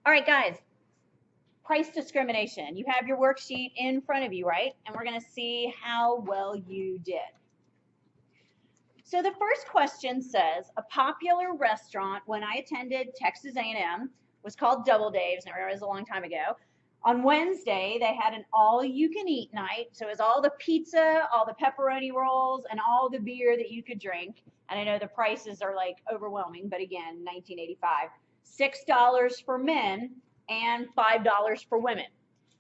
All right, guys, price discrimination. You have your worksheet in front of you, right? And we're going to see how well you did. So the first question says, a popular restaurant when I attended Texas A&M was called Double Dave's, and it was a long time ago. On Wednesday, they had an all-you-can-eat night. So it was all the pizza, all the pepperoni rolls, and all the beer that you could drink. And I know the prices are like overwhelming, but again, 1985. $6 for men and $5 for women.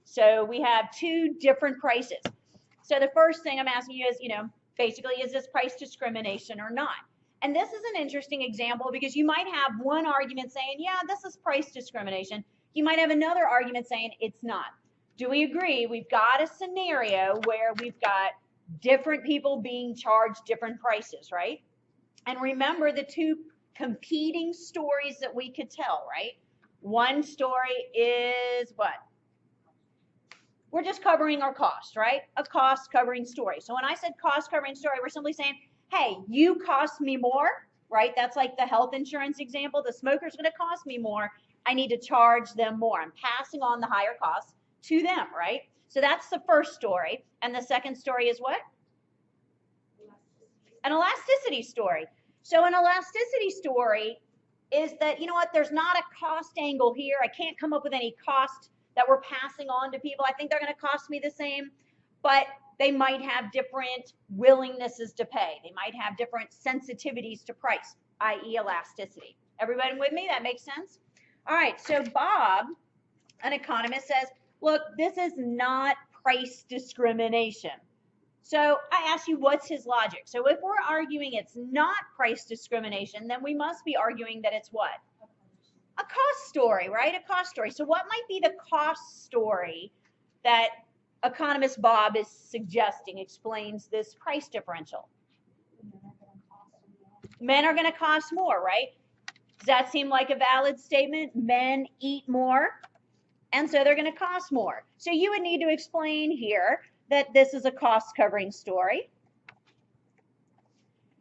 So we have two different prices. So the first thing I'm asking you is, basically, is this price discrimination or not? And this is an interesting example because you might have one argument saying, yeah, this is price discrimination. You might have another argument saying it's not. Do we agree? We've got a scenario where we've got different people being charged different prices, right? And remember the two competing stories that we could tell, right? One story is what? We're just covering our cost, right? A cost covering story. So when I said cost covering story, we're simply saying, hey, you cost me more, right? That's like the health insurance example. The smoker's going to cost me more. I need to charge them more. I'm passing on the higher cost to them, right? So that's the first story. And the second story is what? An elasticity story. So an elasticity story is that, you know what, there's not a cost angle here. I can't come up with any cost that we're passing on to people. I think they're going to cost me the same, but they might have different willingnesses to pay. They might have different sensitivities to price, i.e. elasticity. Everybody with me? That makes sense? All right, so Bob, an economist, says, look, this is not price discrimination. So I ask you, what's his logic? So if we're arguing it's not price discrimination, then we must be arguing that it's what? A cost story, right? A cost story. So what might be the cost story that economist Bob is suggesting explains this price differential? Men are going to cost more, right? Does that seem like a valid statement? Men eat more, and so they're going to cost more. So you would need to explain here that this is a cost covering story.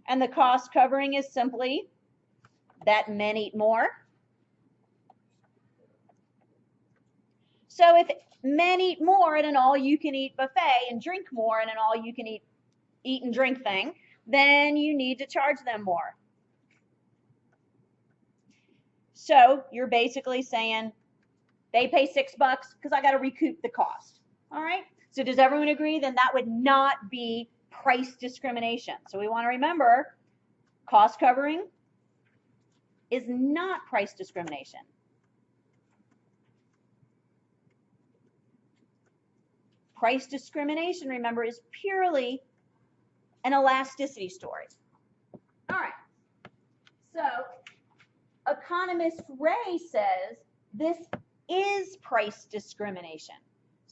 And the cost covering is simply that men eat more. So if men eat more at an all-you-can-eat buffet and drink more at an all-you-can-eat and drink thing, then you need to charge them more. So you're basically saying they pay $6 because I got to recoup the cost. All right? So does everyone agree? Then that would not be price discrimination. So we want to remember cost covering is not price discrimination. Price discrimination, remember, is purely an elasticity story. All right. So economist Ray says this is price discrimination.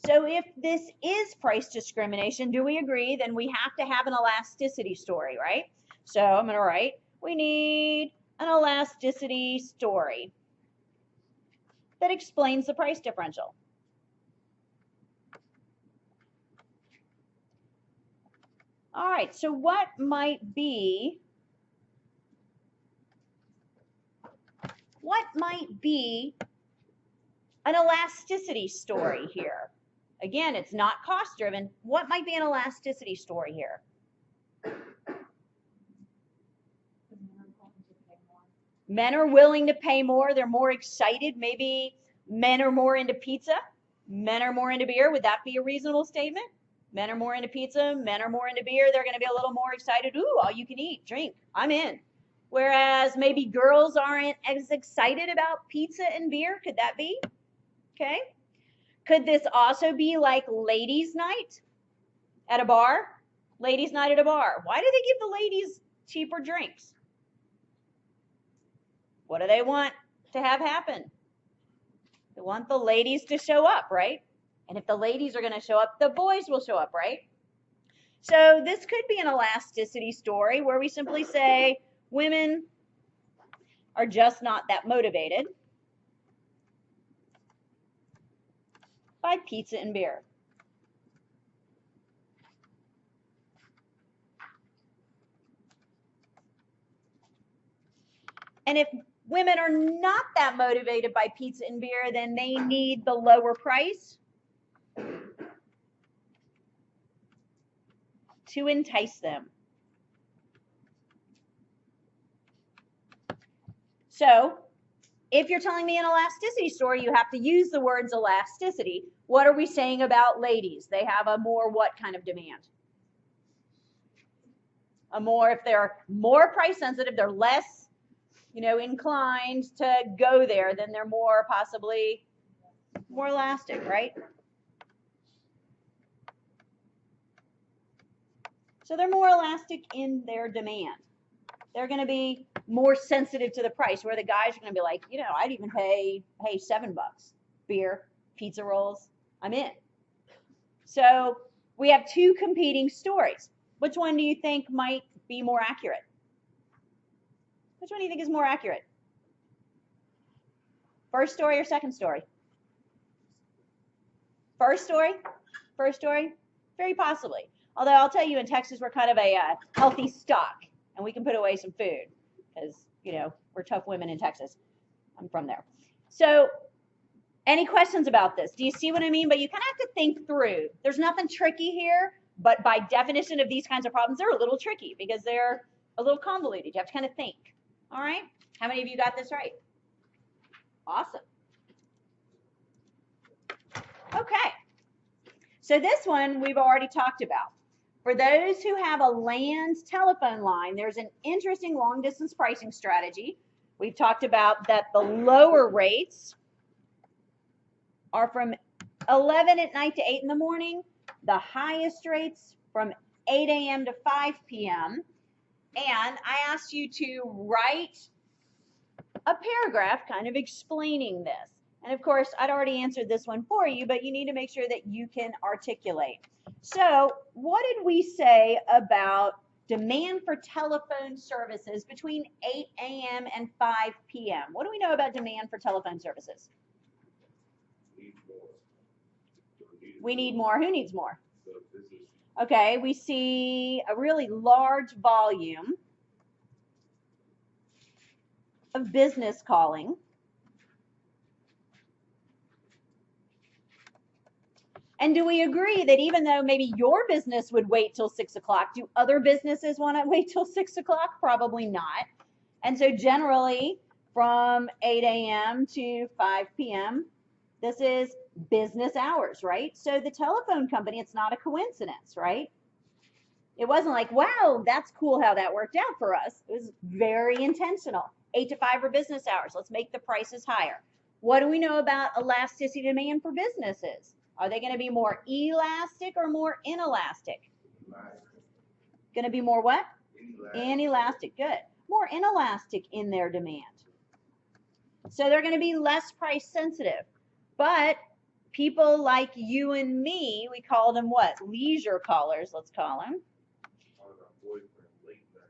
So if this is price discrimination, do we agree? Then we have to have an elasticity story, right? So I'm going to write, we need an elasticity story that explains the price differential. All right, so what might be an elasticity story here? Again, it's not cost driven. What might be an elasticity story here? Men are willing to pay more. They're more excited. Maybe men are more into pizza. Men are more into beer. Would that be a reasonable statement? Men are more into pizza. Men are more into beer. They're going to be a little more excited. Ooh, all you can eat, drink. I'm in. Whereas maybe girls aren't as excited about pizza and beer. Could that be? Okay. Could this also be like ladies' night at a bar? Ladies' night at a bar. Why do they give the ladies cheaper drinks? What do they want to have happen? They want the ladies to show up, right? And if the ladies are going to show up, the boys will show up, right? So this could be an elasticity story where we simply say women are just not that motivated by pizza and beer. And if women are not that motivated by pizza and beer, then they need the lower price to entice them. So if you're telling me an elasticity story, you have to use the words elasticity. What are we saying about ladies? They have a more what kind of demand? A more, if they're more price sensitive, they're less, inclined to go there, then they're more possibly more elastic, right? So they're more elastic in their demand. They're going to be more sensitive to the price, where the guys are going to be like, I'd even pay, hey, $7, beer, pizza rolls, I'm in. So we have two competing stories. Which one do you think might be more accurate? Which one do you think is more accurate? First story or second story? First story? First story? Very possibly. Although I'll tell you, in Texas, we're kind of a healthy stock, and we can put away some food because, we're tough women in Texas. I'm from there. So any questions about this? Do you see what I mean? But you kind of have to think through. There's nothing tricky here, but by definition of these kinds of problems, they're a little tricky because they're a little convoluted. You have to kind of think. All right? How many of you got this right? Awesome. Okay. So this one we've already talked about. For those who have a land telephone line, there's an interesting long-distance pricing strategy. We've talked about that the lower rates are from 11 at night to 8 in the morning. The highest rates from 8 a.m. to 5 p.m. And I asked you to write a paragraph kind of explaining this. And of course, I'd already answered this one for you, but you need to make sure that you can articulate. So what did we say about demand for telephone services between 8 a.m. and 5 p.m.? What do we know about demand for telephone services? We need more. Who needs more? Okay, we see a really large volume of business calling. And do we agree that even though maybe your business would wait till 6 o'clock, do other businesses want to wait till 6 o'clock? Probably not. And so generally from 8 a.m. to 5 p.m., this is business hours, right? So the telephone company, it's not a coincidence, right? It wasn't like, wow, that's cool how that worked out for us. It was very intentional. 8 to 5 are business hours. Let's make the prices higher. What do we know about elasticity demand for businesses? Are they going to be more elastic or more inelastic? Going to be more what? Inelastic. Good. More inelastic in their demand. So they're going to be less price sensitive. But people like you and me, we call them what? Leisure callers, let's call them.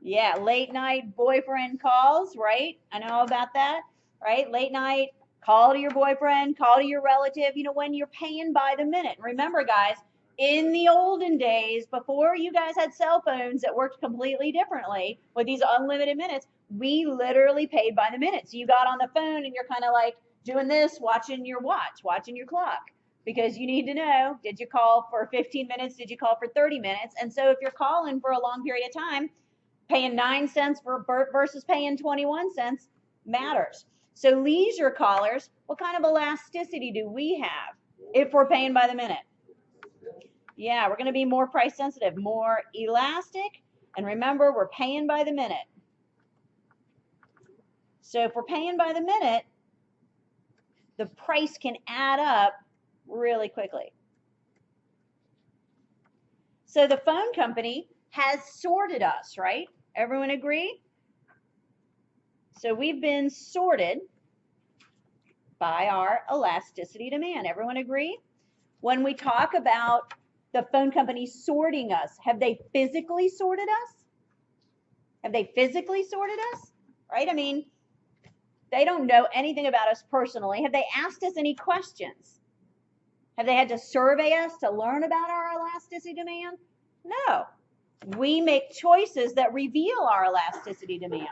Yeah, late night boyfriend calls, right? I know about that, right? Late night, call to your boyfriend, call to your relative, when you're paying by the minute. Remember, guys, in the olden days, before you guys had cell phones that worked completely differently with these unlimited minutes, we literally paid by the minute. So you got on the phone and you're kind of like doing this, watching your watch, watching your clock, because you need to know, did you call for 15 minutes? Did you call for 30 minutes? And so if you're calling for a long period of time, paying 9 cents versus paying 21 cents matters. So leisure callers, what kind of elasticity do we have if we're paying by the minute? Yeah, we're going to be more price sensitive, more elastic. And remember, we're paying by the minute. So if we're paying by the minute, the price can add up really quickly. So the phone company has sorted us, right? Everyone agree? So we've been sorted by our elasticity demand. Everyone agree? When we talk about the phone company sorting us, have they physically sorted us? Have they physically sorted us? Right? I mean, they don't know anything about us personally. Have they asked us any questions? Have they had to survey us to learn about our elasticity demand? No. We make choices that reveal our elasticity demand.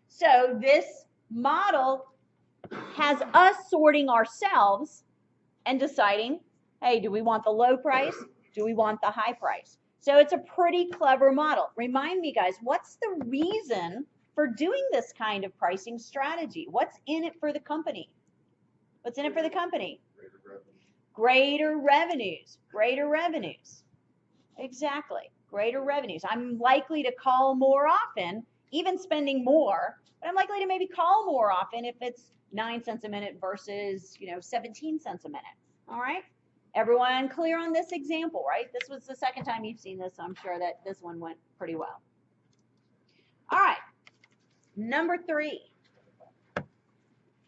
So this model has us sorting ourselves and deciding, hey, do we want the low price? Do we want the high price? So it's a pretty clever model. Remind me, guys, what's the reason for doing this kind of pricing strategy? What's in it for the company? What's in it for the company? Greater revenues. Greater revenues. Exactly. Greater revenues. I'm likely to call more often, even spending more, but I'm likely to maybe call more often if it's 9 cents a minute versus, 17 cents a minute. All right? Everyone clear on this example, right? This was the second time you've seen this, so I'm sure that this one went pretty well. All right. Number 3.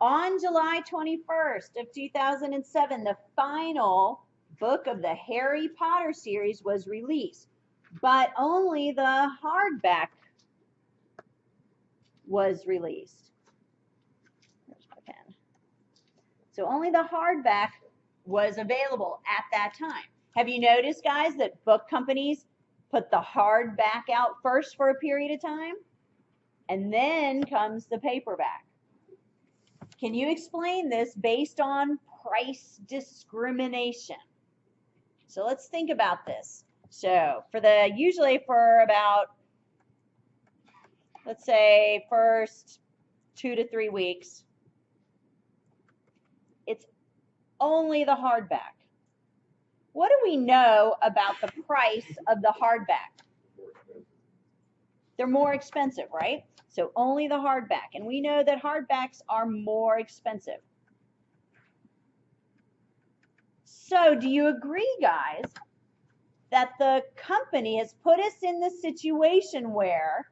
On July 21st of 2007, the final book of the Harry Potter series was released, but only the hardback was released. There's my pen. So only the hardback was available at that time. Have you noticed, guys, that book companies put the hardback out first for a period of time? And then comes the paperback. Can you explain this based on price discrimination? So let's think about this. So usually for about, let's say, first 2 to 3 weeks, it's only the hardback. What do we know about the price of the hardback? They're more expensive, right? So only the hardback. And we know that hardbacks are more expensive. So do you agree, guys, that the company has put us in the situation where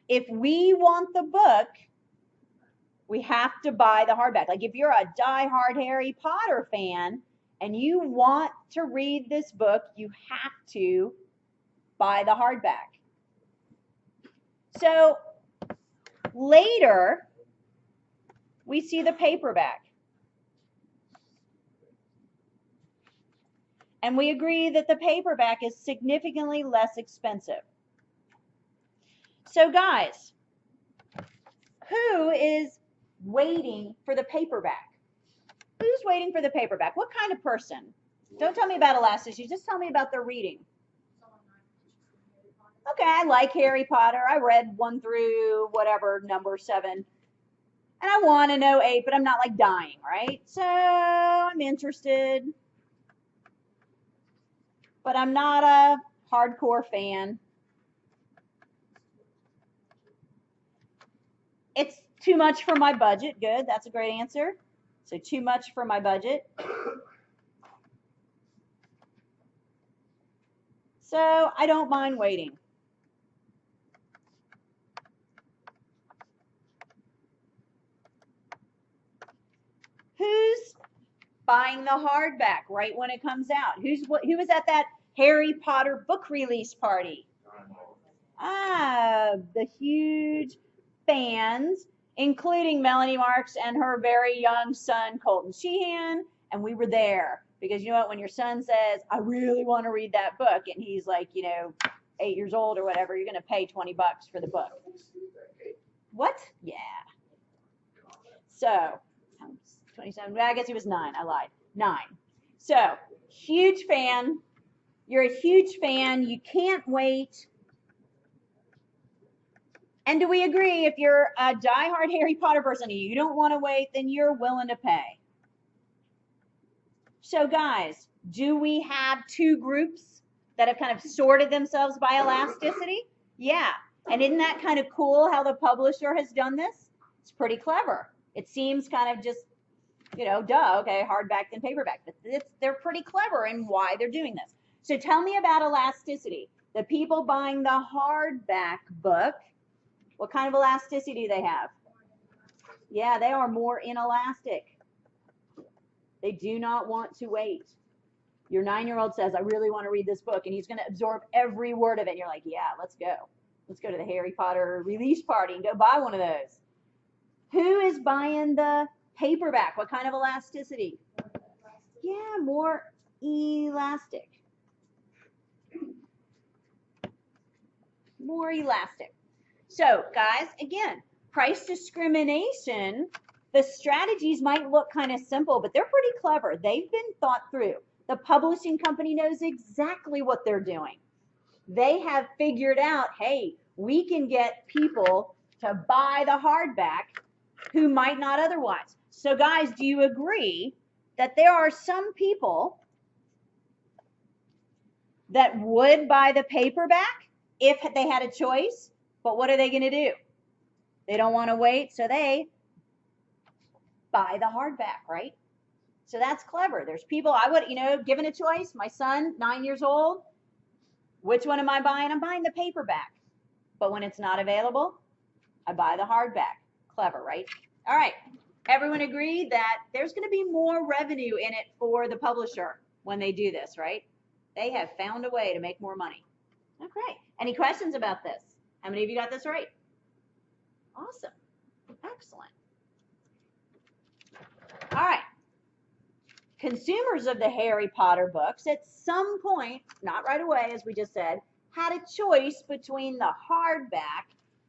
if we want the book, we have to buy the hardback? Like if you're a diehard Harry Potter fan and you want to read this book, you have to buy the hardback. So later, we see the paperback. And we agree that the paperback is significantly less expensive. So guys, who is waiting for the paperback? Who's waiting for the paperback? What kind of person? Don't tell me about elasticity, just tell me about their reading. Okay, I like Harry Potter. I read 1 through whatever, number 7. And I want to know 8, but I'm not like dying, right? So I'm interested. But I'm not a hardcore fan. It's too much for my budget. Good, that's a great answer. So too much for my budget. So I don't mind waiting. Who's buying the hardback right when it comes out? Who was at that Harry Potter book release party? The huge fans, including Melanie Marks and her very young son, Colton Sheehan, and we were there. Because you know what, when your son says, I really want to read that book, and he's like, 8 years old or whatever, you're going to pay $20 for the book. What? Yeah. So, 27, I guess he was 9, I lied. 9. So, huge fan. You're a huge fan. You can't wait. And do we agree, if you're a diehard Harry Potter person and you don't want to wait, then you're willing to pay? So guys, do we have 2 groups that have kind of sorted themselves by elasticity? Yeah. And isn't that kind of cool how the publisher has done this? It's pretty clever. It seems kind of just, duh, okay, hardback and paperback. But they're pretty clever in why they're doing this. So tell me about elasticity. The people buying the hardback book, what kind of elasticity do they have? Yeah, they are more inelastic. They do not want to wait. Your 9-year-old says, I really want to read this book, and he's going to absorb every word of it. And you're like, yeah, let's go. Let's go to the Harry Potter release party and go buy one of those. Who is buying the paperback? What kind of elasticity? Yeah, more elastic. More elastic. So, guys, again, Price discrimination, the strategies might look kind of simple, but they're pretty clever. They've been thought through. The publishing company knows exactly what they're doing. They have figured out, hey, we can get people to buy the hardback who might not otherwise. So guys, do you agree that there are some people that would buy the paperback if they had a choice? But what are they going to do? They don't want to wait, so they buy the hardback, right? So that's clever. There's people, I would, given a choice, my son, 9 years old, which one am I buying? I'm buying the paperback. But when it's not available, I buy the hardback. Clever, right? All right. Everyone agreed that there's going to be more revenue in it for the publisher when they do this, right? They have found a way to make more money. Okay. Any questions about this? How many of you got this right? Awesome. Excellent. All right. Consumers of the Harry Potter books at some point, not right away as we just said, had a choice between the hardback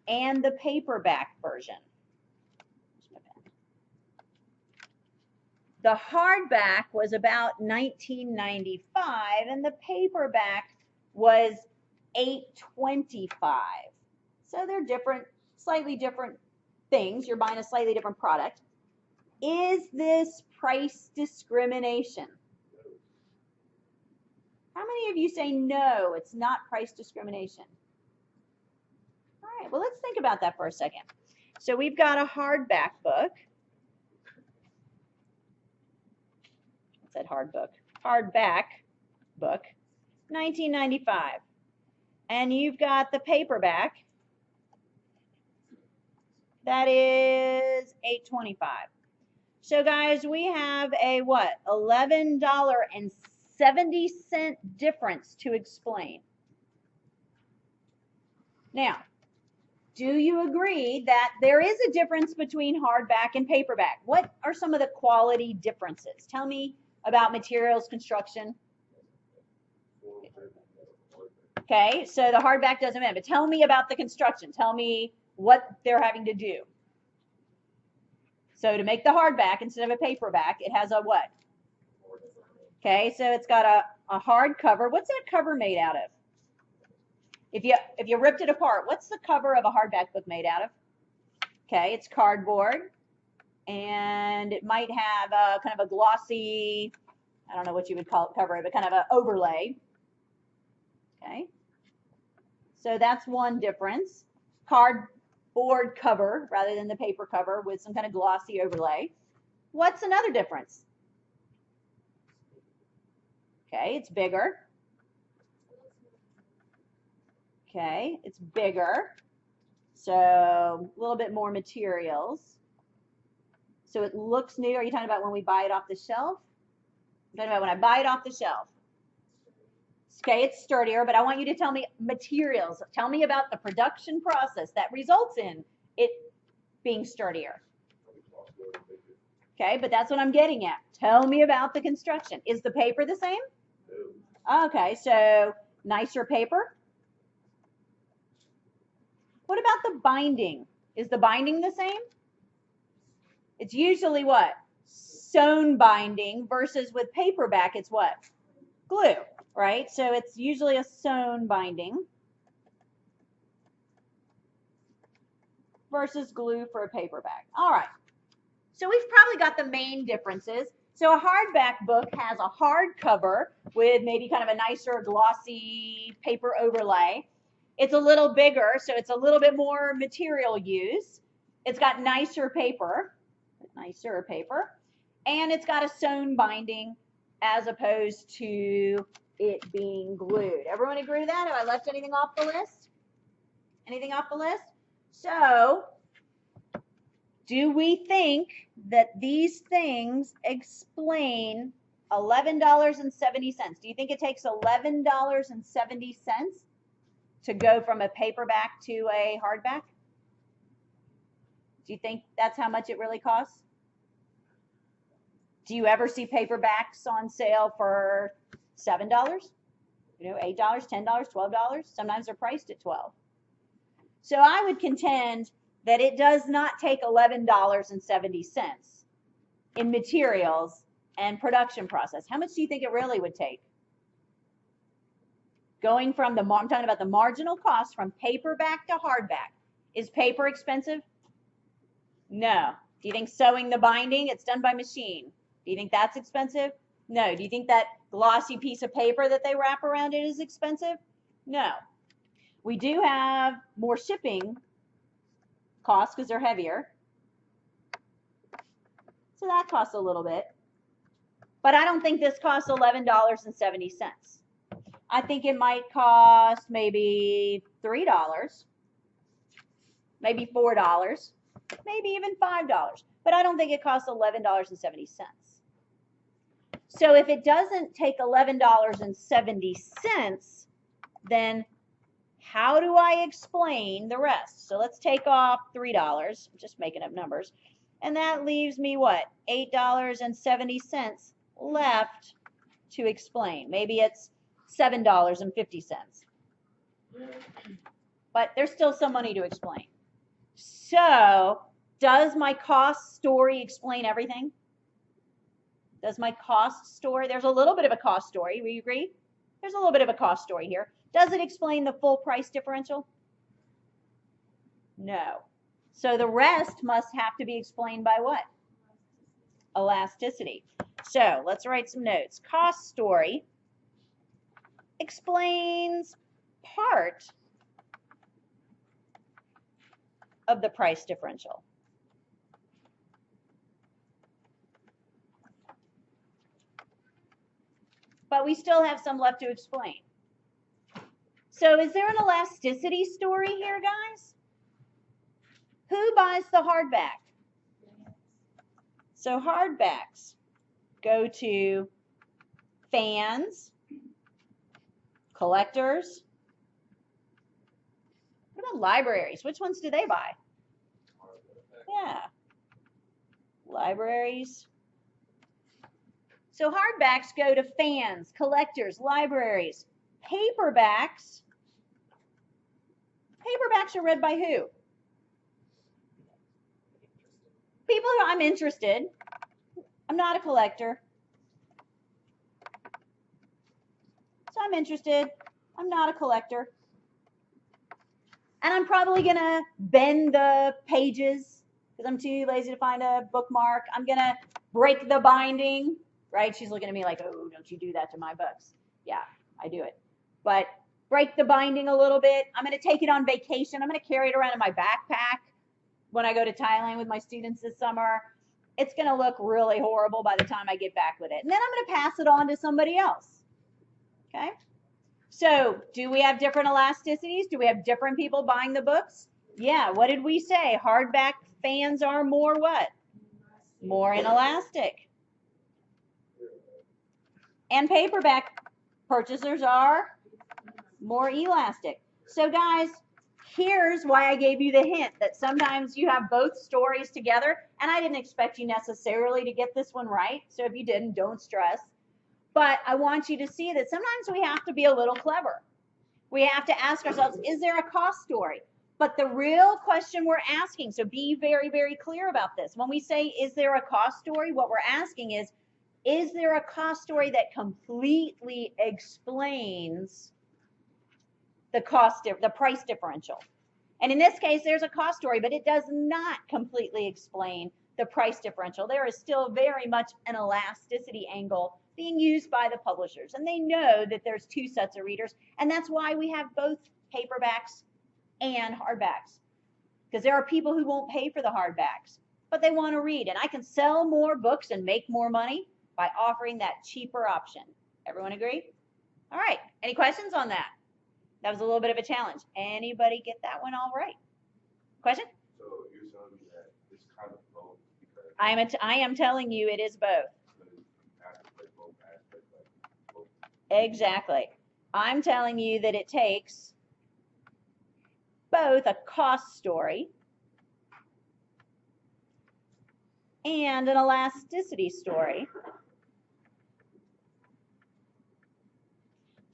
and the paperback version. The hardback was about $19.95 and the paperback was $8.25. So they're different, slightly different things. You're buying a slightly different product. Is this price discrimination? How many of you say no, it's not price discrimination? All right, well, let's think about that for a second. So we've got a hardback book. What's that hardback book, $19.95. And you've got the paperback. That is $8.25. So guys, we have a what? $11.70 difference to explain. Now, do you agree that there is a difference between hardback and paperback? What are some of the quality differences? Tell me about materials, construction. Okay, so the hardback doesn't matter, but tell me about the construction. Tell me what they're having to do. So to make the hardback instead of a paperback, it has a what? Okay, so it's got a hard cover. What's that cover made out of? If you ripped it apart, what's the cover of a hardback book made out of? Okay, it's cardboard, and it might have a kind of a glossy, I don't know what you would call it, cover it, but kind of an overlay. Okay, so that's one difference. Cardboard cover rather than the paper cover with some kind of glossy overlay. What's another difference? Okay, it's bigger. Okay, it's bigger. So a little bit more materials. So it looks new. Are you talking about when we buy it off the shelf? I'm talking about when I buy it off the shelf. Okay, it's sturdier, but I want you to tell me materials. Tell me about the production process that results in it being sturdier. Okay, but that's what I'm getting at. Tell me about the construction. Is the paper the same? No. Okay, so nicer paper. What about the binding? Is the binding the same? It's usually what? Sewn binding versus with paperback, it's what? Glue, right? So it's usually a sewn binding versus glue for a paperback. All right. So we've probably got the main differences. So a hardback book has a hard cover with maybe kind of a nicer glossy paper overlay. It's a little bigger, so it's a little bit more material use. It's got nicer paper, and it's got a sewn binding as opposed to it being glued. Everyone agree with that? Have I left anything off the list? Anything off the list? So, do we think that these things explain $11.70? Do you think it takes $11.70 to go from a paperback to a hardback? Do you think that's how much it really costs? Do you ever see paperbacks on sale for $7? You know, $8, $10, $12? Sometimes they're priced at $12. So I would contend that it does not take $11.70 in materials and production process. How much do you think it really would take? Going from I'm talking about the marginal cost from paperback to hardback. Is paper expensive? No. Do you think sewing the binding, it's done by machine? Do you think that's expensive? No. Do you think that glossy piece of paper that they wrap around it is expensive? No. We do have more shipping costs because they're heavier. So that costs a little bit. But I don't think this costs $11.70. I think it might cost maybe $3, maybe $4, maybe even $5. But I don't think it costs $11.70. So if it doesn't take $11.70, then how do I explain the rest? So let's take off $3. I'm just making up numbers. And that leaves me what? $8.70 left to explain. Maybe it's $7.50. But there's still some money to explain. So does my cost story explain everything? Does my cost story, there's a little bit of a cost story, will you agree? There's a little bit of a cost story here. Does it explain the full price differential? No. So the rest must have to be explained by what? Elasticity. So let's write some notes. Cost story explains part of the price differential. But we still have some left to explain. So is there an elasticity story here, guys? Who buys the hardback? So hardbacks go to fans, collectors. What about libraries? Which ones do they buy? Yeah. Libraries. So hardbacks go to fans, collectors, libraries. Paperbacks are read by who? People who I'm interested. I'm not a collector. So I'm interested. I'm not a collector. And I'm probably going to bend the pages because I'm too lazy to find a bookmark. I'm going to break the binding, right? She's looking at me like, oh, don't you do that to my books. Yeah, I do it. But break the binding a little bit. I'm going to take it on vacation. I'm going to carry it around in my backpack when I go to Thailand with my students this summer. It's going to look really horrible by the time I get back with it. And then I'm going to pass it on to somebody else. Okay? So do we have different elasticities? Do we have different people buying the books? Yeah. What did we say? Hardback fans are more what? More inelastic. And paperback purchasers are more elastic. So guys, here's why I gave you the hint that sometimes you have both stories together, and I didn't expect you necessarily to get this one right. So if you didn't, don't stress. But I want you to see that sometimes we have to be a little clever. We have to ask ourselves, is there a cost story? But the real question we're asking, so be very, very clear about this. When we say, is there a cost story? What we're asking is there a cost story that completely explains the price differential? And in this case, there's a cost story, but it does not completely explain the price differential. There is still very much an elasticity angle being used by the publishers. And they know that there's two sets of readers. And that's why we have both paperbacks and hardbacks. Because there are people who won't pay for the hardbacks, but they want to read. And I can sell more books and make more money by offering that cheaper option. Everyone agree? All right. Any questions on that? That was a little bit of a challenge. Anybody get that one all right? Question? So you're telling me that it's kind of both because I am telling you it is both. Exactly. I'm telling you that it takes both a cost story and an elasticity story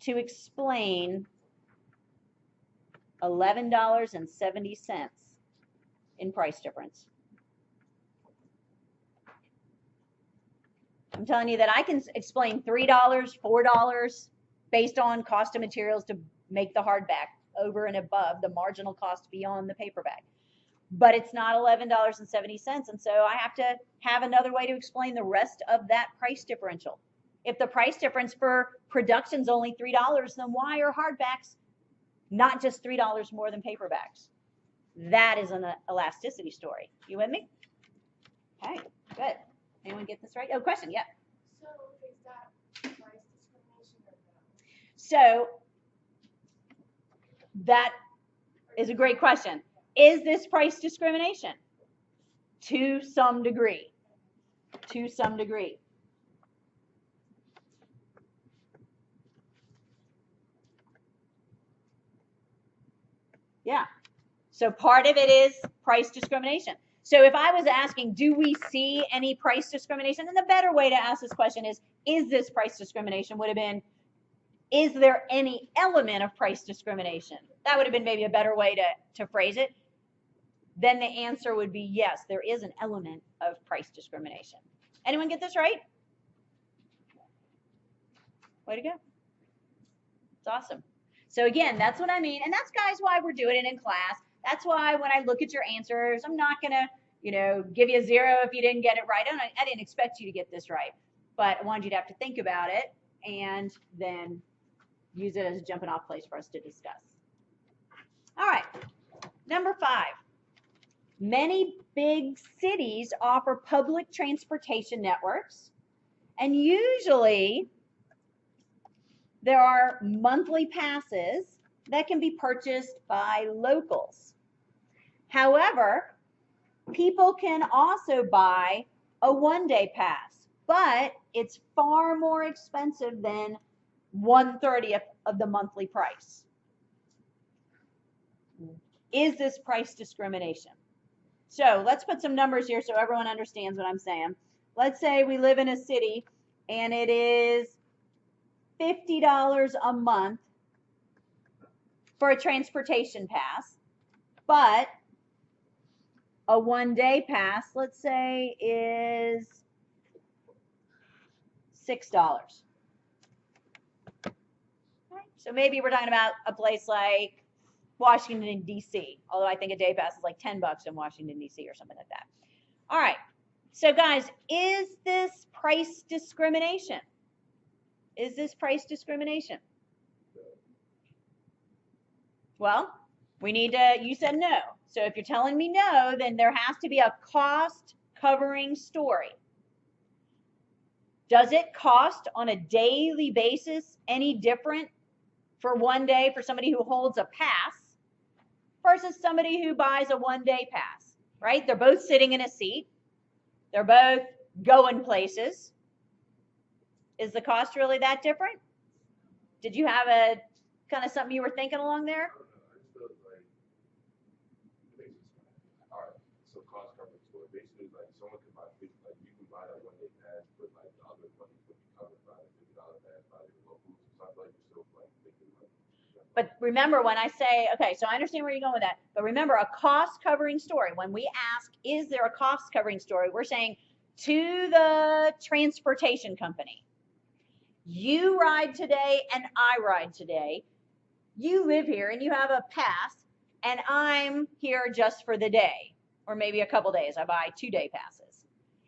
to explain $11.70 in price difference? I'm telling you that I can explain $3, $4 based on cost of materials to make the hardback over and above the marginal cost beyond the paperback. But it's not $11.70, and so I have to have another way to explain the rest of that price differential. If the price difference for production's only $3, then why are hardbacks not just $3 more than paperbacks? That is an elasticity story. You with me? Okay, good. Anyone get this right? Oh, question, yeah. So is that price discrimination or no? So that is a great question. Is this price discrimination? To some degree. To some degree. Yeah. So part of it is price discrimination. So if I was asking, do we see any price discrimination? And the better way to ask this question is this price discrimination? Would have been, is there any element of price discrimination? That would have been maybe a better way to phrase it. Then the answer would be yes, there is an element of price discrimination. Anyone get this right? Way to go. It's awesome. So again, that's what I mean. And that's, guys, why we're doing it in class. That's why when I look at your answers, I'm not going to, give you a 0 if you didn't get it right. I didn't expect you to get this right. But I wanted you to have to think about it and then use it as a jumping off place for us to discuss. All right. Number 5. Many big cities offer public transportation networks, and usually there are monthly passes that can be purchased by locals. However, people can also buy a one-day pass, but it's far more expensive than 1/30 of the monthly price. Is this price discrimination? So let's put some numbers here so everyone understands what I'm saying. Let's say we live in a city and it is $50 a month for a transportation pass, but a one-day pass, let's say, is $6. Right? So maybe we're talking about a place like Washington, D.C., although I think a day pass is like $10 in Washington, D.C. or something like that. All right. So, guys, is this price discrimination? Is this price discrimination? Well, we need to, you said no. So if you're telling me no, then there has to be a cost covering story. Does it cost on a daily basis any different for one day for somebody who holds a pass versus somebody who buys a one-day pass, right? They're both sitting in a seat. They're both going places. Is the cost really that different? Did you have a kind of something you were thinking along there? All right, so cost coverage story. Basically, like someone can buy, like you can buy that one-day pass, but like the other money would be covered by the $50 pass by the local. So I feel like you're still like making money. But remember when I say, okay, so I understand where you're going with that, but remember a cost covering story. When we ask, is there a cost covering story? We're saying to the transportation company, you ride today and I ride today. You live here and you have a pass and I'm here just for the day or maybe a couple days. I buy 2-day passes.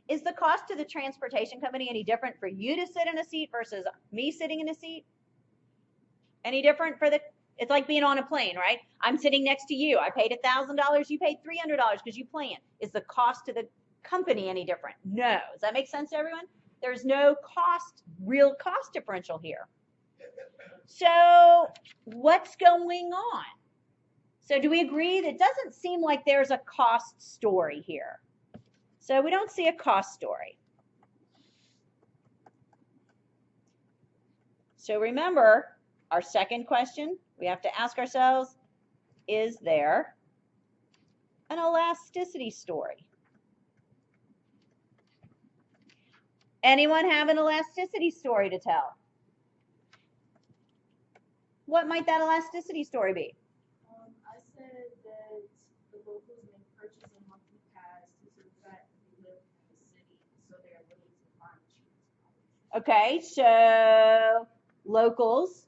Is the cost to the transportation company any different for you to sit in a seat versus me sitting in a seat? Any different for the, it's like being on a plane, right? I'm sitting next to you. I paid $1,000. You paid $300 because you planned. Is the cost to the company any different? No. Does that make sense to everyone? There's no cost, real cost differential here. So what's going on? So do we agree that it doesn't seem like there's a cost story here? So we don't see a cost story. So remember, our second question, we have to ask ourselves, is there an elasticity story? Anyone have an elasticity story to tell? What might that elasticity story be? I said that the locals make purchasing Okay, so locals,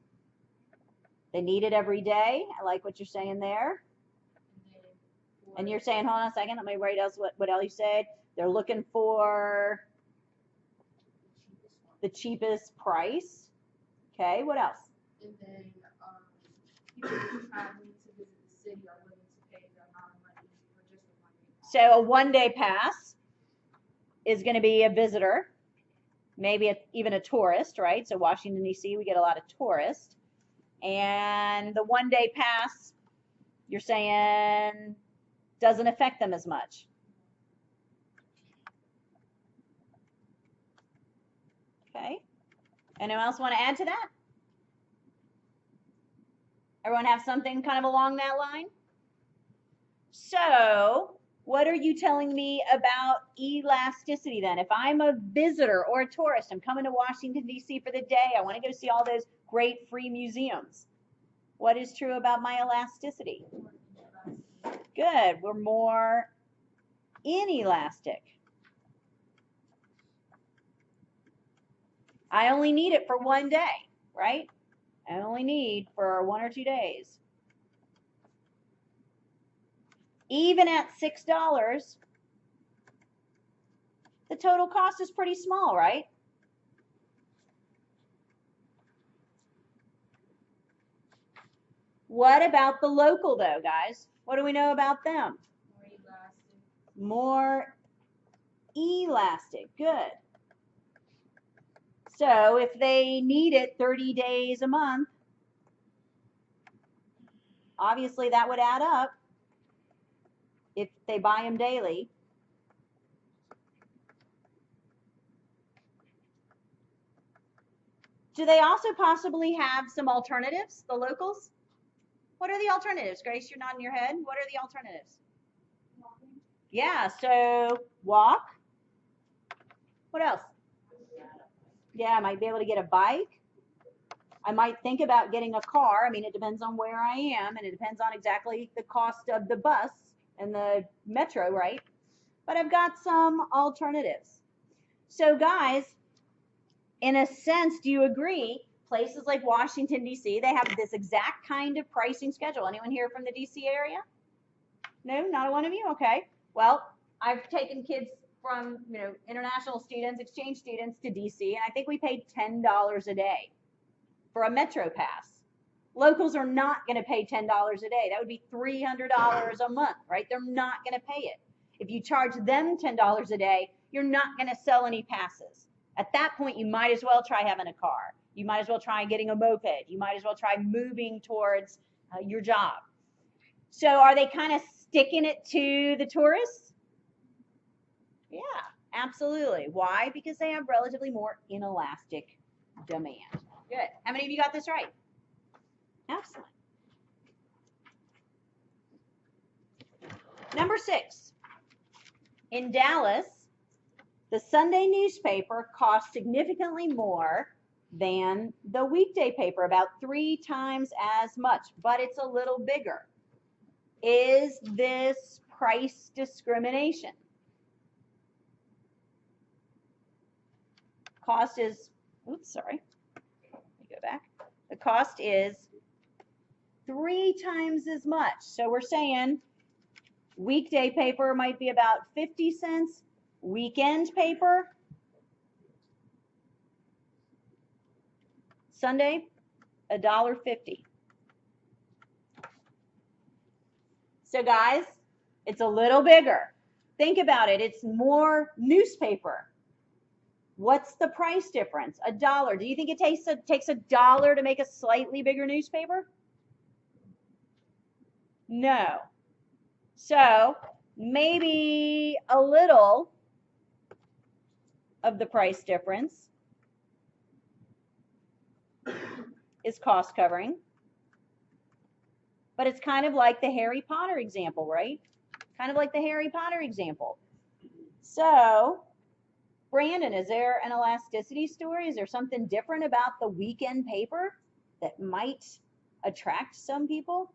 they need it every day. I like what you're saying there. And you're saying, hold on a second, let me write else what else you said. They're looking for the cheapest price. Okay, what else? And then, people who are traveling to visit the city are willing to pay the amount of money for just a 1 day. So a 1-day pass is going to be a visitor, maybe even a tourist, right? So Washington, D.C., we get a lot of tourists. And the 1-day pass, you're saying, doesn't affect them as much. Okay. Anyone else want to add to that? Everyone have something kind of along that line? So, what are you telling me about elasticity then? If I'm a visitor or a tourist, I'm coming to Washington, D.C. for the day, I want to go see all those great free museums. What is true about my elasticity? Good. We're more inelastic. I only need it for 1 day, right? I only need for 1 or 2 days. Even at $6, the total cost is pretty small, right? What about the local though, guys? What do we know about them? More elastic. Good. So if they need it 30 days a month, obviously that would add up if they buy them daily. Do they also possibly have some alternatives, the locals? What are the alternatives? Grace, you're nodding your head. What are the alternatives? Walking. Yeah, so walk. What else? Yeah, I might be able to get a bike. I might think about getting a car. I mean, it depends on where I am, and it depends on exactly the cost of the bus and the metro, right? But I've got some alternatives. So guys, in a sense, do you agree? Places like Washington, D.C., they have this exact kind of pricing schedule. Anyone here from the D.C. area? No, not one of you? Okay. Well, I've taken kids from, international students, exchange students to D.C., and I think we paid $10 a day for a metro pass. Locals are not going to pay $10 a day. That would be $300 a month, right? They're not going to pay it. If you charge them $10 a day, you're not going to sell any passes. At that point, you might as well try having a car. You might as well try getting a moped. You might as well try moving towards your job. So are they kind of sticking it to the tourists? Yeah, absolutely. Why? Because they have relatively more inelastic demand. Good. How many of you got this right? Excellent. Number 6. In Dallas, the Sunday newspaper costs significantly more than the weekday paper, about 3 times as much, but it's a little bigger. Is this price discrimination? Cost is, oops, sorry. Let me go back. The cost is 3 times as much. So we're saying weekday paper might be about 50 cents. Weekend paper, Sunday, $1.50. So guys, it's a little bigger. Think about it. It's more newspaper. What's the price difference? $1. Do you think it takes $1 to make a slightly bigger newspaper? No. So maybe a little of the price difference is cost covering. But it's kind of like the Harry Potter example, right? Kind of like the Harry Potter example. So, Brandon, is there an elasticity story? Is there something different about the weekend paper that might attract some people?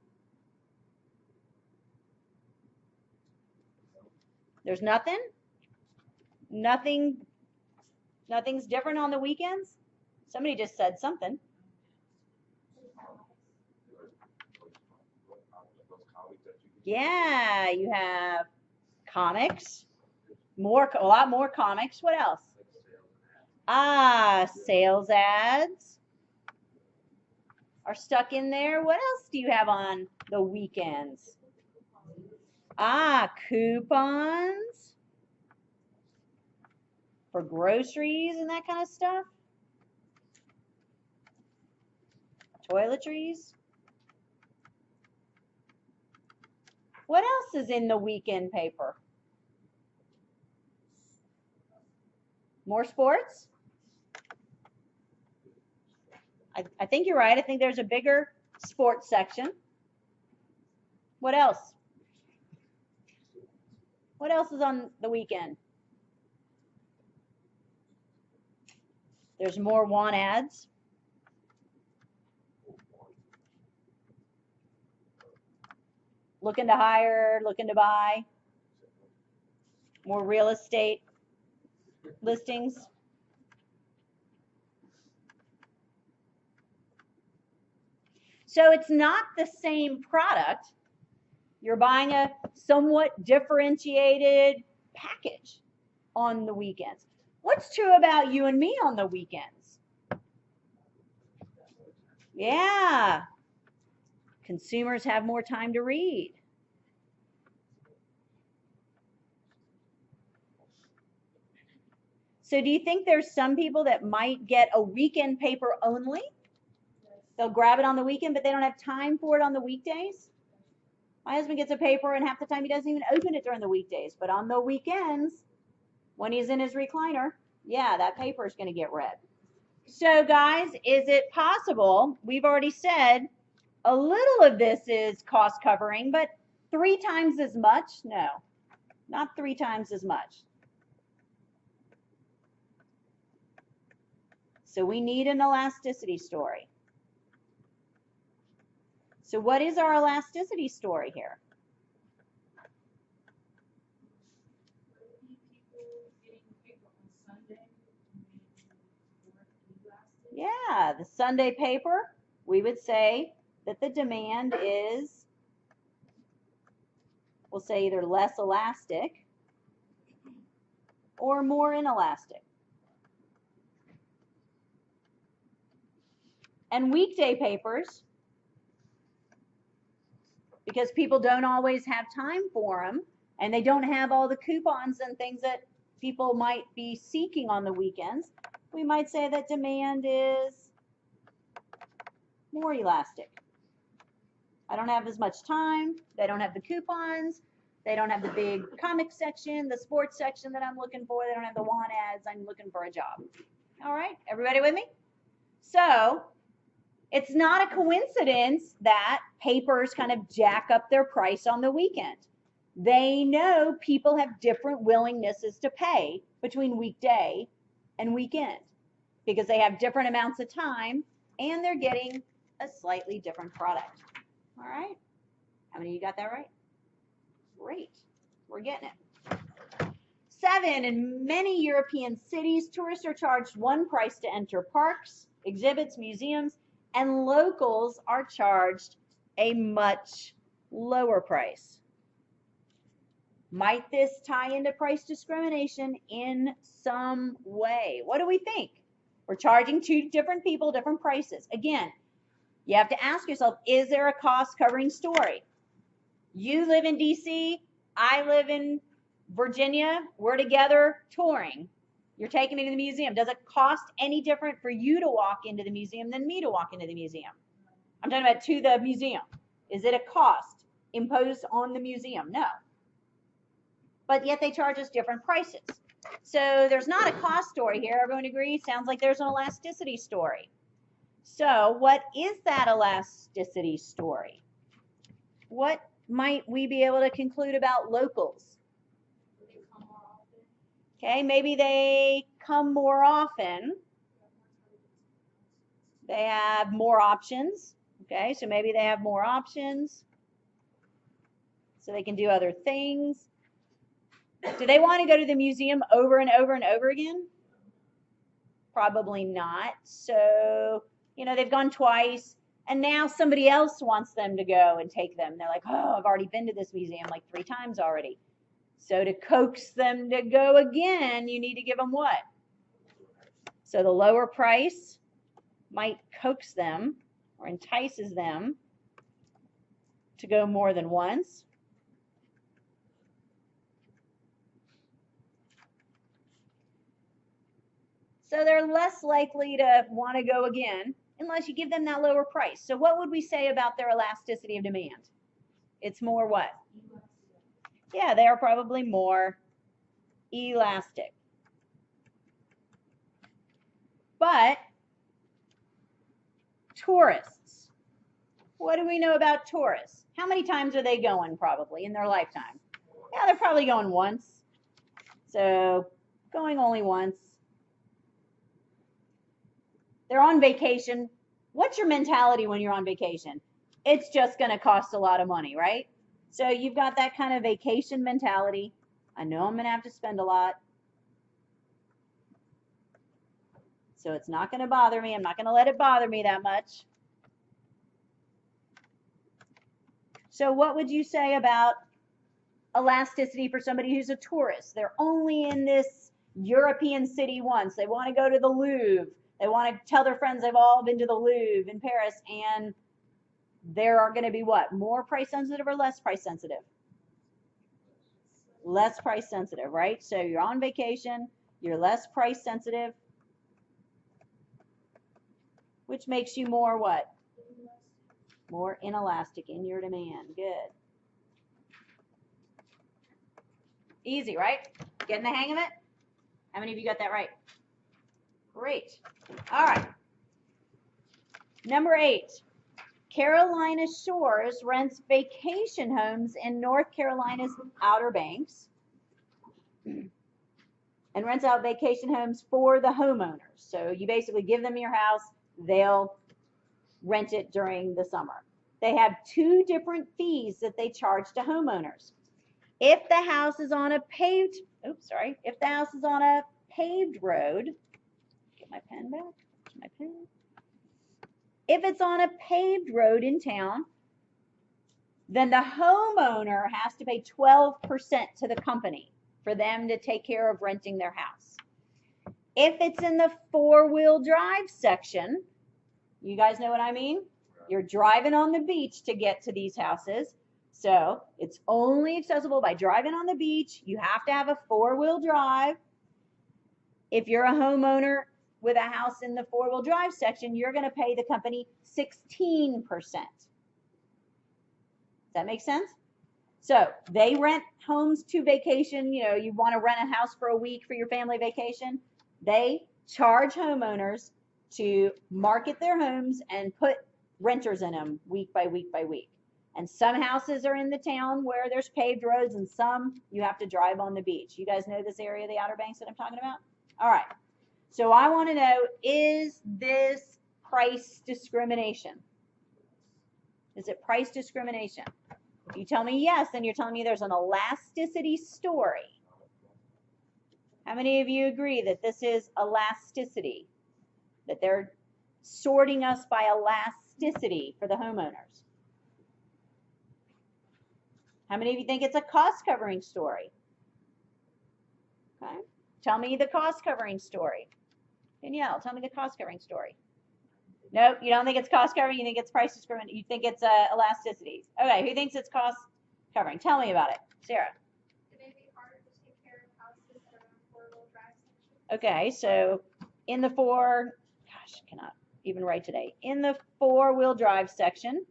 There's nothing? Nothing Nothing's different on the weekends? Somebody just said something. Yeah, you have comics, a lot more comics. What else? Ah, sales ads are stuck in there. What else do you have on the weekends? Ah, coupons for groceries and that kind of stuff. Toiletries. What else is in the weekend paper? More sports? I think you're right. I think there's a bigger sports section. What else? What else is on the weekend? There's more want ads. Looking to hire, looking to buy. More real estate listings. So it's not the same product. You're buying a somewhat differentiated package on the weekends. What's true about you and me on the weekends? Yeah. Consumers have more time to read. So do you think there's some people that might get a weekend paper only? They'll grab it on the weekend, but they don't have time for it on the weekdays? My husband gets a paper, and half the time he doesn't even open it during the weekdays. But on the weekends, when he's in his recliner, yeah, that paper is going to get read. So, guys, is it possible? We've already said a little of this is cost covering, but 3 times as much? No, not 3 times as much. So we need an elasticity story. So what is our elasticity story here? Yeah, the Sunday paper, we would say that the demand is, we'll say either less elastic or more inelastic. And weekday papers, because people don't always have time for them, and they don't have all the coupons and things that people might be seeking on the weekends, we might say that demand is more elastic. I don't have as much time. They don't have the coupons. They don't have the big comic section, the sports section that I'm looking for. They don't have the want ads. I'm looking for a job. All right, everybody with me? So it's not a coincidence that papers kind of jack up their price on the weekend. They know people have different willingnesses to pay between weekday and weekend because they have different amounts of time and they're getting a slightly different product. All right? How many of you got that right? Great. We're getting it. 7, in many European cities, tourists are charged one price to enter parks, exhibits, museums, and locals are charged a much lower price. Might this tie into price discrimination in some way? What do we think? We're charging 2 different people different prices. Again, you have to ask yourself, is there a cost covering story? You live in DC, I live in Virginia, we're together touring. You're taking me to the museum. Does it cost any different for you to walk into the museum than me to walk into the museum? I'm talking about to the museum. Is it a cost imposed on the museum? No. But yet they charge us different prices. So there's not a cost story here. Everyone agree? Sounds like there's an elasticity story. So what is that elasticity story? What might we be able to conclude about locals? Okay, maybe they come more often. They have more options. Okay, so maybe they have more options. So they can do other things. Do they want to go to the museum over and over and over again? Probably not. So, you know, they've gone twice, and now somebody else wants them to go and take them. They're like, oh, I've already been to this museum like 3 times already. So to coax them to go again, you need to give them what? So the lower price might coax them or entices them to go more than once. So they're less likely to want to go again unless you give them that lower price. So what would we say about their elasticity of demand? It's more what? Yeah, they are probably more elastic. But tourists, what do we know about tourists? How many times are they going probably in their lifetime? Yeah, they're probably going once. So going only once. They're on vacation. What's your mentality when you're on vacation? It's just going to cost a lot of money, right? So you've got that kind of vacation mentality. I know I'm going to have to spend a lot. So it's not going to bother me. I'm not going to let it bother me that much. So what would you say about elasticity for somebody who's a tourist? They're only in this European city once. They want to go to the Louvre. They want to tell their friends they've all been to the Louvre in Paris, and there are going to be what? More price sensitive or less price sensitive? Less price sensitive, right? So you're on vacation, you're less price sensitive, which makes you more what? More inelastic in your demand. Good. Easy, right? Getting the hang of it? How many of you got that right? Great. All right. Number 8. Carolina Shores rents vacation homes in North Carolina's Outer Banks and rents out vacation homes for the homeowners. So you basically give them your house, they'll rent it during the summer. They have 2 different fees that they charge to homeowners. If the house is on a paved, if the house is on a paved road, get my pen back, my pen. If it's on a paved road in town, then the homeowner has to pay 12% to the company for them to take care of renting their house. If it's in the 4-wheel drive section, you guys know what I mean? You're driving on the beach to get to these houses. So it's only accessible by driving on the beach. You have to have a 4-wheel drive. If you're a homeowner with a house in the 4-wheel drive section, you're going to pay the company 16%. Does that make sense? So they rent homes to vacation. You know, you want to rent a house for a week for your family vacation. They charge homeowners to market their homes and put renters in them week by week by week. And some houses are in the town where there's paved roads, and some you have to drive on the beach. You guys know this area, the Outer Banks, that I'm talking about? All right. So I want to know, is this price discrimination? Is it price discrimination? If you tell me yes, then you're telling me there's an elasticity story. How many of you agree that this is elasticity? That they're sorting us by elasticity for the homeowners? How many of you think it's a cost covering story? Okay. Tell me the cost covering story. Danielle, tell me the cost covering story. Nope, you don't think it's cost covering, you think it's price discrimination, you think it's elasticity. Okay, who thinks it's cost covering? Tell me about it. Sarah. It may be harder to take care of houses that are in 4-wheel drive section. Okay, so in the gosh, I cannot even write today. In the 4-wheel drive section,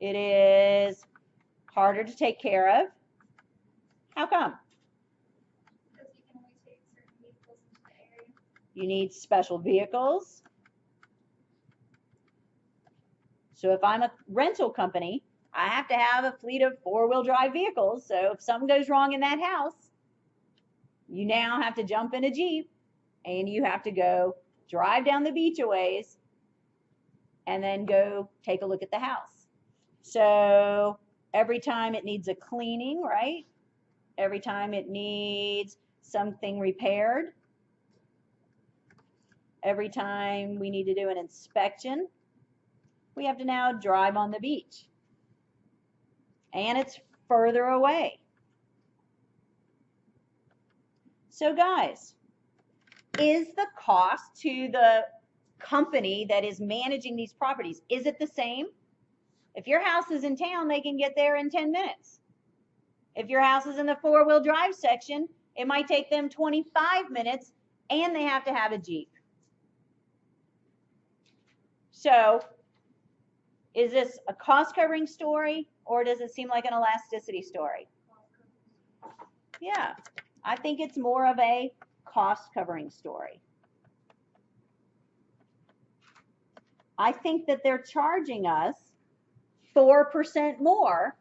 it is harder to take care of. How come? Because you can only take certain vehicles into the area. You need special vehicles. So if I'm a rental company, I have to have a fleet of 4-wheel drive vehicles. So if something goes wrong in that house, you now have to jump in a Jeep and you have to go drive down the beach a ways and then go take a look at the house. So every time it needs a cleaning, right? Every time it needs something repaired, Every time we need to do an inspection, we have to now drive on the beach. And it's further away. So guys, is the cost to the company that is managing these properties, is it the same? If your house is in town, they can get there in 10 minutes. If your house is in the four-wheel drive section, it might take them 25 minutes and they have to have a Jeep. So is this a cost covering story or does it seem like an elasticity story? Yeah, I think it's more of a cost covering story. I think that they're charging us 4% more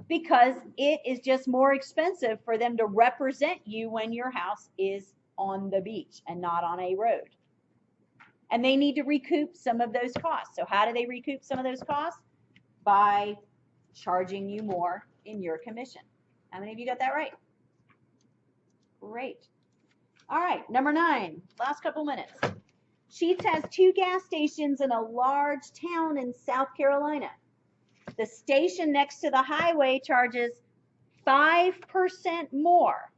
because it is just more expensive for them to represent you when your house is on the beach and not on a road. And they need to recoup some of those costs. So how do they recoup some of those costs? By charging you more in your commission. How many of you got that right? Great. All right, number 9, last couple minutes. Sheetz has 2 gas stations in a large town in South Carolina. The station next to the highway charges 5% more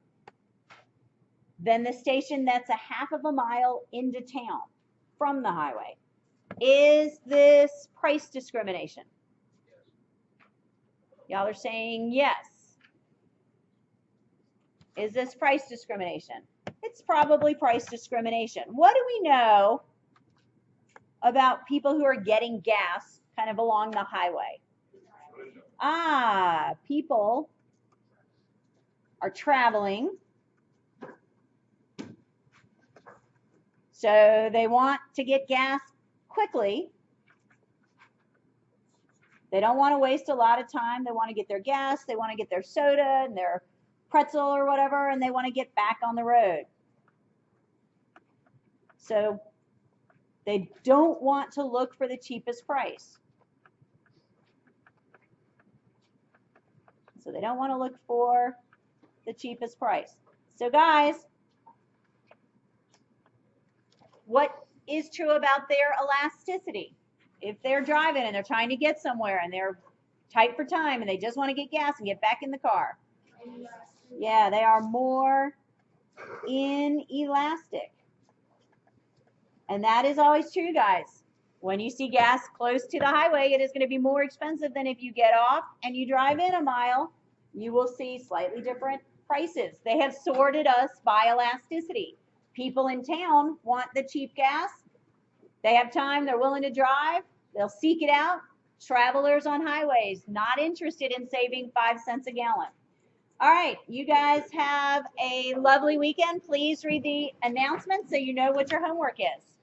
than the station that's a half of a mile into town from the highway. Is this price discrimination? Y'all are saying yes. Is this price discrimination? It's probably price discrimination. What do we know about people who are getting gas kind of along the highway? People are traveling. So they want to get gas quickly. They don't want to waste a lot of time. They want to get their gas. They want to get their soda and their pretzel or whatever, and they want to get back on the road. So they don't want to look for the cheapest price. So they don't want to look for the cheapest price. So guys, what is true about their elasticity? If they're driving and they're trying to get somewhere and they're tight for time and they just want to get gas and get back in the car. Yeah, they are more inelastic. And that is always true, guys. When you see gas close to the highway, it is going to be more expensive than if you get off and you drive in a mile. You will see slightly different prices. They have sorted us by elasticity. People in town want the cheap gas. They have time. They're willing to drive. They'll seek it out. Travelers on highways, not interested in saving 5 cents a gallon. All right, you guys have a lovely weekend. Please read the announcement so you know what your homework is.